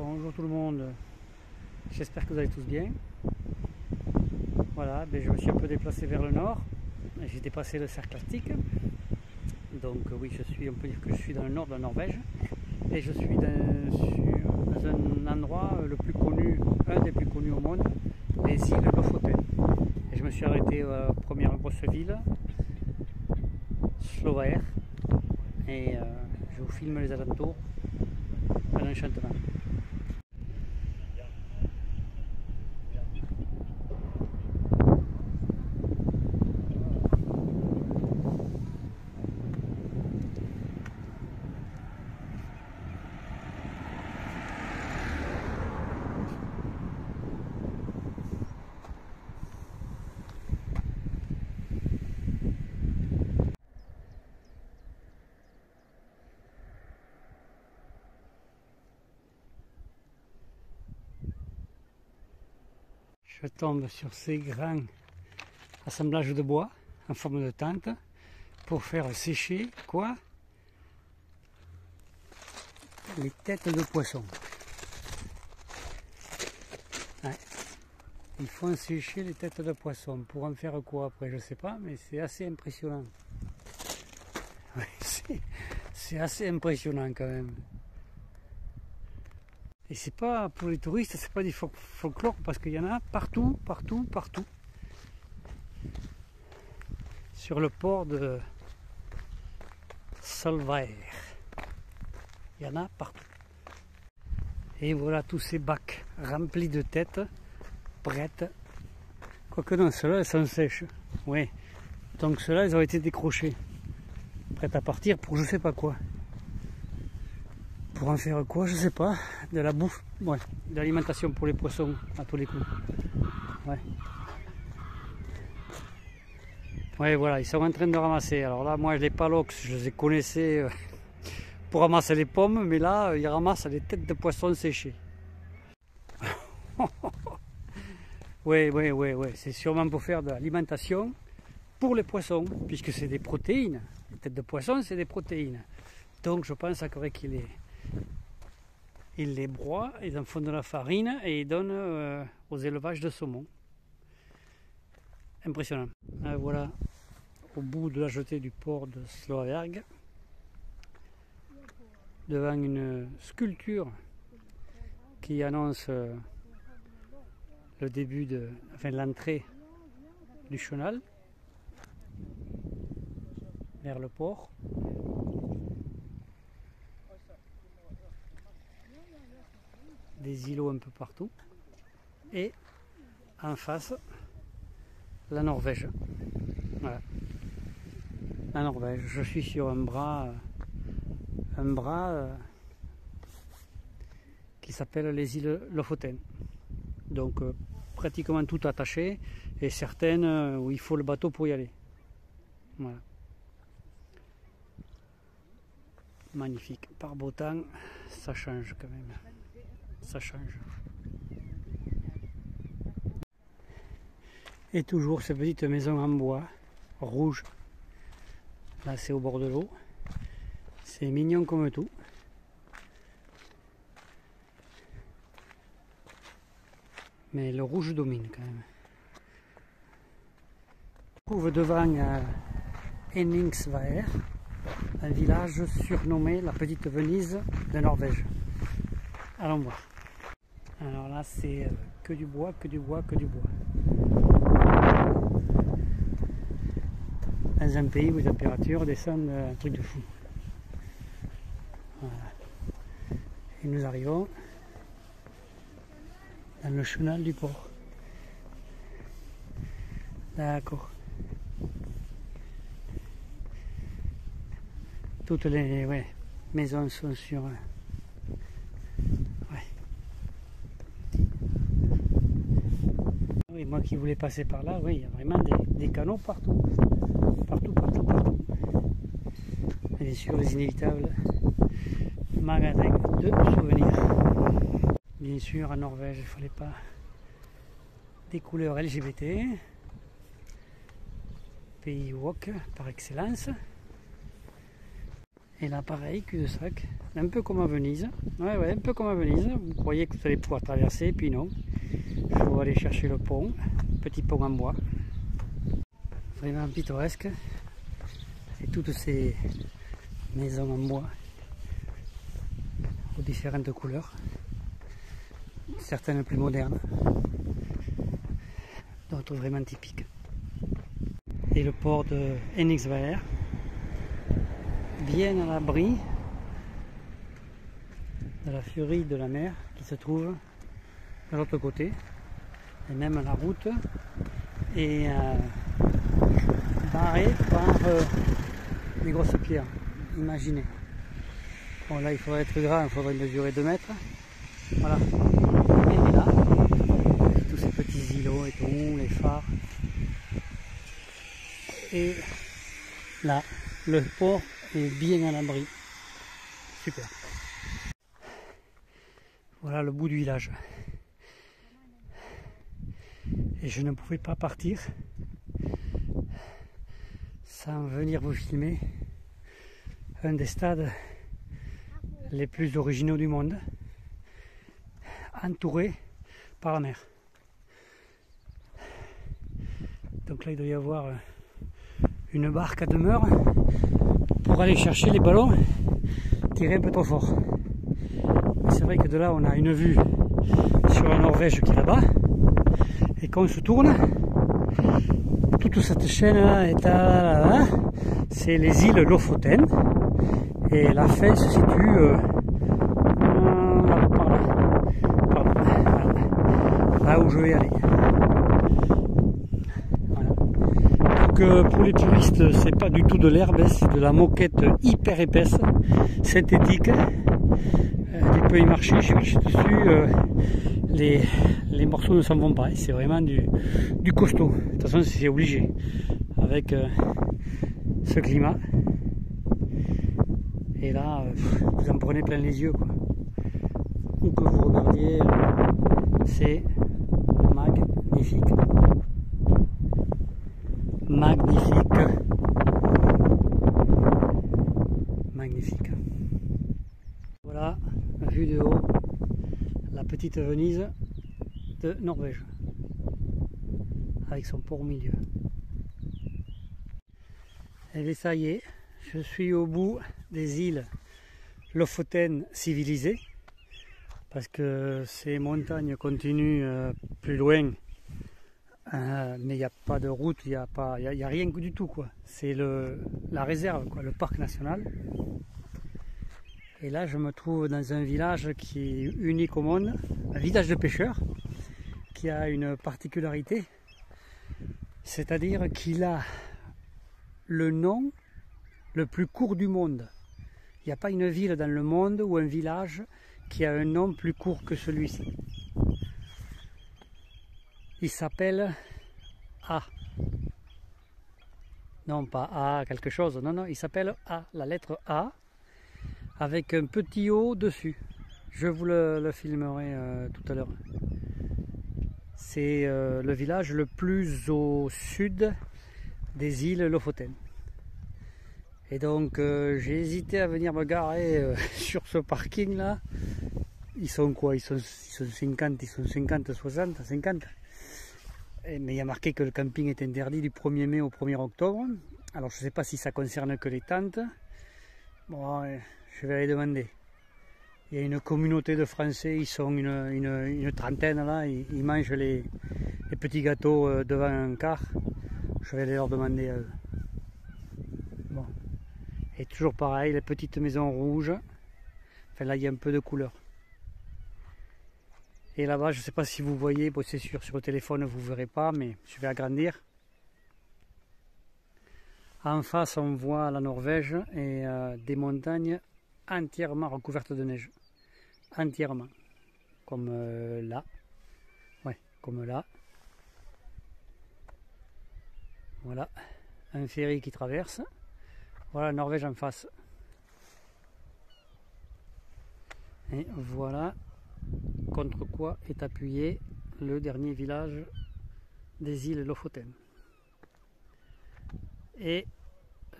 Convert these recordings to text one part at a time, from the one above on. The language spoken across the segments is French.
Bonjour tout le monde, j'espère que vous allez tous bien. Voilà, je me suis un peu déplacé vers le nord, j'ai dépassé le cercle arctique. Donc oui, on peut dire que je suis dans le nord de la Norvège. Et je suis dans un endroit le plus connu, un des plus connus au monde, les îles Lofoten. Et je me suis arrêté à la première grosse ville, Slovaer. Et je vous filme les alentours, un enchantement. Je tombe sur ces grands assemblages de bois en forme de tente pour faire sécher quoi? Les têtes de poisson. Ouais. Ils font sécher les têtes de poisson. Pour en faire quoi après, je sais pas, mais c'est assez impressionnant. Ouais, c'est assez impressionnant quand même. Et c'est pas pour les touristes, c'est pas du folklore parce qu'il y en a partout, partout, partout. Sur le port de Solvair. Il y en a partout. Et voilà tous ces bacs remplis de têtes, prêtes. Quoique non, ceux-là, elles sont sèches. Oui. Donc ceux-là, ils ont été décrochés. Prêtes à partir pour je sais pas quoi. Pour en faire quoi, je sais pas. De la bouffe, ouais. De l'alimentation pour les poissons, à tous les coups. Ouais. Ouais, voilà, ils sont en train de ramasser. Alors là, moi, les palox, je les connaissais pour ramasser les pommes, mais là, ils ramassent les têtes de poissons séchées. Ouais, c'est sûrement pour faire de l'alimentation pour les poissons, puisque c'est des protéines. Les têtes de poisson, c'est des protéines. Donc, je pense qu'ils les broient, ils en font de la farine et ils donnent aux élevages de saumon. Impressionnant. Voilà, au bout de la jetée du port de Slovaerg, devant une sculpture qui annonce le début l'entrée du chenal vers le port. Des îlots un peu partout. Et en face, la Norvège. Voilà. La Norvège. Je suis sur un bras qui s'appelle les îles Lofoten. Donc pratiquement tout attaché et certaines où il faut le bateau pour y aller. Voilà. Magnifique. Par beau temps, ça change quand même. Ça change. Et toujours ces petites maisons en bois, rouges. Là c'est au bord de l'eau. C'est mignon comme tout. Mais le rouge domine quand même. On trouve devant Henningsvær, un village surnommé la Petite Venise de Norvège. Allons voir. Alors là c'est que du bois, que du bois, que du bois. Dans un pays où les températures descendent un truc de fou. Voilà. Et nous arrivons dans le chenal du port. D'accord. Toutes les maisons sont sur... Oui, moi qui voulais passer par là, oui, il y a vraiment des canaux partout. Partout. Et bien sûr, les inévitables magasins de souvenirs. Bien sûr, en Norvège, il ne fallait pas des couleurs LGBT. Pays woke par excellence. Et là pareil, cul-de-sac, un peu comme à Venise. Ouais, un peu comme à Venise. Vous croyez que vous allez pouvoir traverser, puis non. Il faut aller chercher le pont, petit pont en bois. Vraiment pittoresque. Et toutes ces maisons en bois aux différentes couleurs. Certaines plus modernes, d'autres vraiment typiques. Et le port de Enigsweiler, bien à l'abri de la furie de la mer qui se trouve de l'autre côté, et même la route est barrée par des grosses pierres. Imaginez. Bon, là il faudrait être grand, il faudrait mesurer 2 mètres. Voilà. Et là, tous ces petits îlots et tout, les phares. Et là, le port est bien à l'abri. Super. Voilà le bout du village. Et je ne pouvais pas partir sans venir vous filmer un des stades les plus originaux du monde, entouré par la mer. Donc là il doit y avoir une barque à demeure pour aller chercher les ballons tirés un peu trop fort. C'est vrai que de là on a une vue sur la Norvège qui est là-bas, et quand on se tourne, toute cette chaîne là est là, c'est les îles Lofoten, et la fin se situe là où je vais aller. Pour les touristes, c'est pas du tout de l'herbe, c'est de la moquette hyper épaisse, synthétique. Tu peux y marcher, j'ai marché dessus, les morceaux ne s'en vont pas, c'est vraiment du costaud. De toute façon, c'est obligé avec ce climat. Et là, vous en prenez plein les yeux, quoi. Où que vous regardiez, c'est magnifique. Magnifique. Magnifique. Voilà, vue de haut, la petite Venise de Norvège, avec son port au milieu. Et bien ça y est, je suis au bout des îles Lofoten civilisées, parce que ces montagnes continuent plus loin. Mais il n'y a pas de route, il n'y a rien du tout, quoi. C'est la réserve, quoi, le parc national. Et là je me trouve dans un village qui est unique au monde, un village de pêcheurs, qui a une particularité, c'est-à-dire qu'il a le nom le plus court du monde. Il n'y a pas une ville dans le monde ou un village qui a un nom plus court que celui-ci. Il s'appelle A. Non, pas A quelque chose, non, il s'appelle A, la lettre A, avec un petit O dessus. Je vous le filmerai tout à l'heure. C'est le village le plus au sud des îles Lofoten. Et donc j'ai hésité à venir me garer sur ce parking là. Ils sont quoi? Ils sont 50, 60, 50. Mais il y a marqué que le camping est interdit du 1er mai au 1er octobre. Alors je ne sais pas si ça concerne que les tentes. Bon, je vais aller demander. Il y a une communauté de Français, ils sont une trentaine là, ils mangent les petits gâteaux devant un car. Je vais aller leur demander à eux. Bon. Et toujours pareil, les petites maisons rouges. Enfin là il y a un peu de couleur. Et là-bas, je ne sais pas si vous voyez, bon, c'est sûr sur le téléphone vous ne verrez pas, mais je vais agrandir. En face on voit la Norvège et des montagnes entièrement recouvertes de neige. Entièrement. Comme là. Ouais, comme là. Voilà. Un ferry qui traverse. Voilà la Norvège en face. Et voilà contre quoi est appuyé le dernier village des îles Lofoten. Et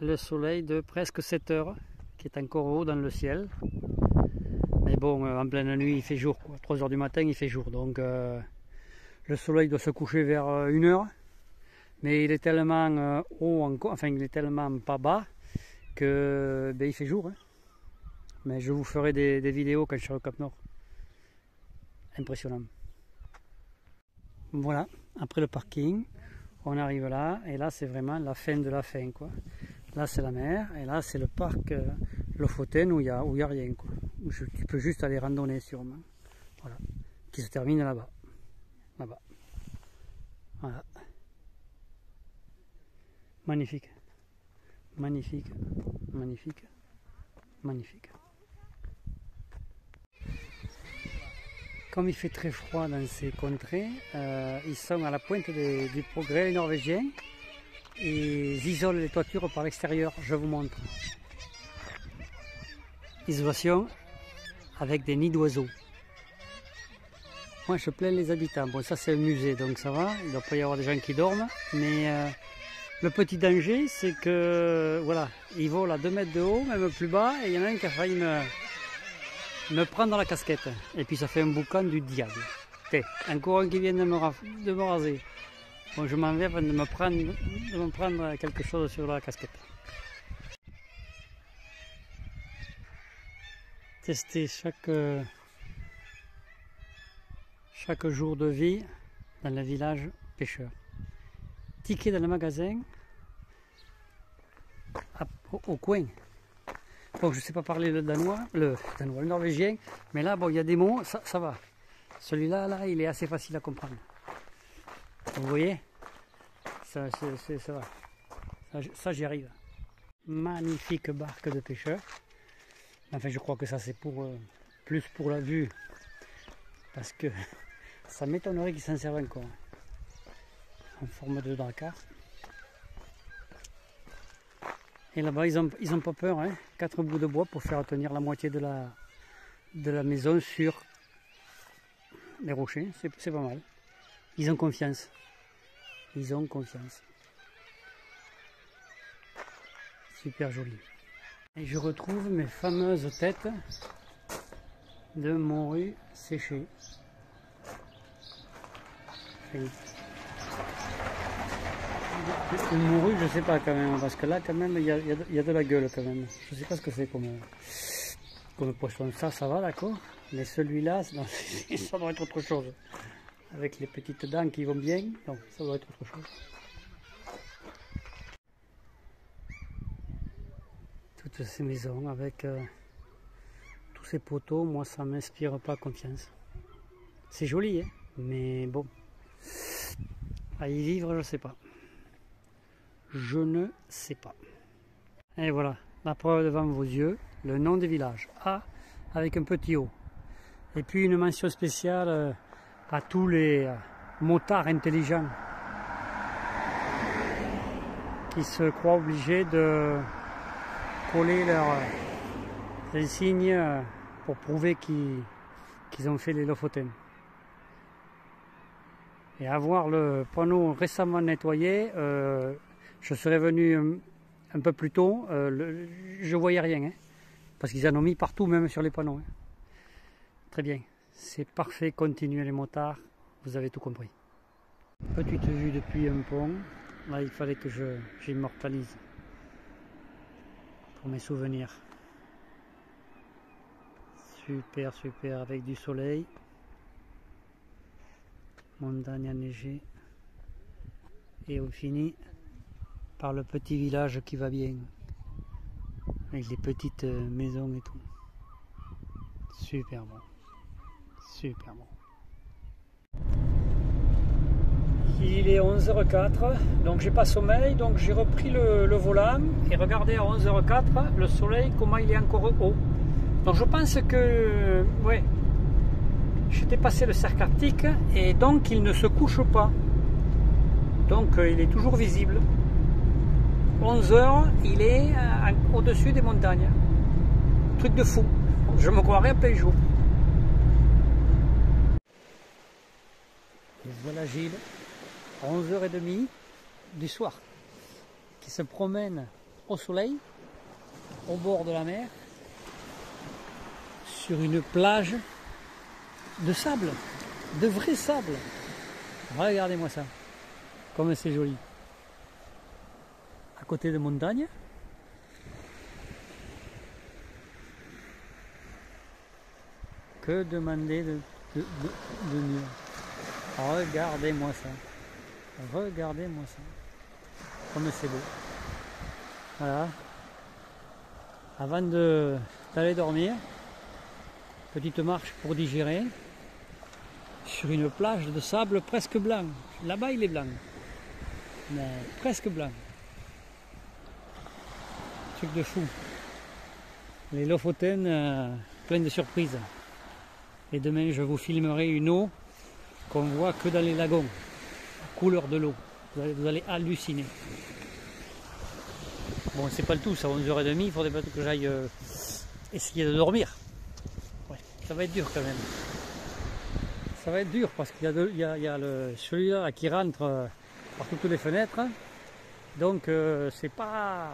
le soleil de presque 7 heures qui est encore haut dans le ciel. Mais bon, en pleine nuit, il fait jour, quoi. 3 h du matin, il fait jour. Donc, le soleil doit se coucher vers 1 h. Mais il est tellement haut encore, enfin, il est tellement pas bas que ben, il fait jour. Hein. Mais je vous ferai des vidéos quand je serai au Cap Nord. Impressionnant. Voilà, après le parking, on arrive là, et là c'est vraiment la fin de la fin, quoi. Là c'est la mer, et là c'est le parc Lofoten où il y a rien, quoi. Où tu peux juste aller randonner sûrement. Voilà, qui se termine là-bas. Là-bas. Voilà. Magnifique. Magnifique. Magnifique. Magnifique. Comme il fait très froid dans ces contrées, ils sont à la pointe du progrès norvégien et ils isolent les toitures par l'extérieur. Je vous montre. Isolation avec des nids d'oiseaux. Moi je plains les habitants. Bon, ça c'est un musée donc ça va, il ne doit pas y avoir des gens qui dorment. Mais le petit danger c'est que voilà, ils volent à 2 mètres de haut, même plus bas, et il y en a un qui a failli me prendre dans la casquette. Et puis ça fait un boucan du diable. Encore un qui vient de me raser. Bon, je m'en vais avant de me prendre quelque chose sur la casquette. Tester chaque jour de vie dans le village pêcheur. Ticket dans le magasin au coin. Bon, je ne sais pas parler le danois, le norvégien, mais là, bon, il y a des mots, ça va. Celui-là, là, il est assez facile à comprendre. Vous voyez, ça va. Ça, j'y arrive. Magnifique barque de pêcheurs. Enfin, je crois que ça, c'est plus pour la vue, parce que ça m'étonnerait qu'ils s'en servent encore. En forme de dracar. Et là-bas, ils ont pas peur, hein. 4 bouts de bois pour faire tenir la moitié de la maison sur les rochers. C'est pas mal. Ils ont confiance. Ils ont confiance. Super joli. Et je retrouve mes fameuses têtes de morue séchée. Une morue, je sais pas quand même, parce que là quand même il y a de la gueule quand même. Je sais pas ce que c'est comme poisson. Ça va, d'accord, mais celui-là, ça doit être autre chose. Avec les petites dents qui vont bien, donc ça doit être autre chose. Toutes ces maisons avec tous ces poteaux, moi ça m'inspire pas confiance. C'est joli, hein, mais bon, à y vivre, je sais pas. Je ne sais pas. Et voilà, la preuve devant vos yeux, le nom du village, A avec un petit O. Et puis une mention spéciale à tous les motards intelligents qui se croient obligés de coller leurs insignes pour prouver qu'ils ont fait les Lofoten. Et avoir le panneau récemment nettoyé, je serais venu un peu plus tôt, je voyais rien, hein, parce qu'ils en ont mis partout, même sur les panneaux. Hein. Très bien, c'est parfait, continuez les motards, vous avez tout compris. Petite vue depuis un pont, là il fallait que j'immortalise pour mes souvenirs. Super, super, avec du soleil, montagne enneigée, et on finit par le petit village qui va bien, avec les petites maisons et tout. Super bon, super bon. Il est 11h04, donc j'ai pas sommeil, donc j'ai repris le volant et regardez à 11h04 le soleil comment il est encore haut. Donc je pense que ouais, j'étais passé le cercle arctique et donc il ne se couche pas, donc il est toujours visible. 11h, il est au-dessus des montagnes. Truc de fou. Je me croirais à plein jour. Et voilà Gilles, à 11h30 du soir, qui se promène au soleil au bord de la mer, sur une plage de sable, de vrai sable. Regardez-moi ça, comme c'est joli. À côté de montagnes. Que demander de mieux? Regardez-moi ça. Regardez-moi ça. Comme c'est beau. Voilà. Avant d'aller dormir, petite marche pour digérer. Sur une plage de sable presque blanc. Là-bas il est blanc. Mais presque blanc. Truc de fou. Les Lofoten, plein de surprises. Et demain je vous filmerai une eau qu'on voit que dans les lagons. Couleur de l'eau. Vous allez halluciner. Bon, c'est pas le tout, ça, 11h30, il faudrait peut-être que j'aille essayer de dormir. Ouais, ça va être dur quand même. Ça va être dur parce qu'il y a celui-là qui rentre par toutes les fenêtres. Donc c'est pas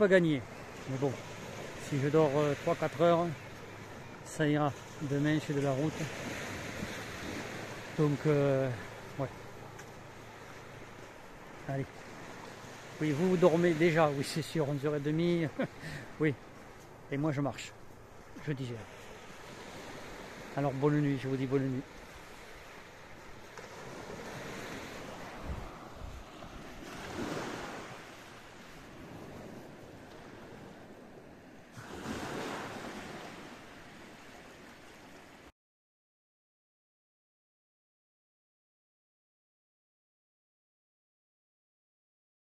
gagné. Mais bon, si je dors 3-4 heures, ça ira. Demain, je fais de la route. Donc, ouais. Allez. Oui, vous dormez déjà, oui, c'est sûr, 11h30. Oui. Et moi, je marche. Je digère. Alors, bonne nuit, je vous dis bonne nuit.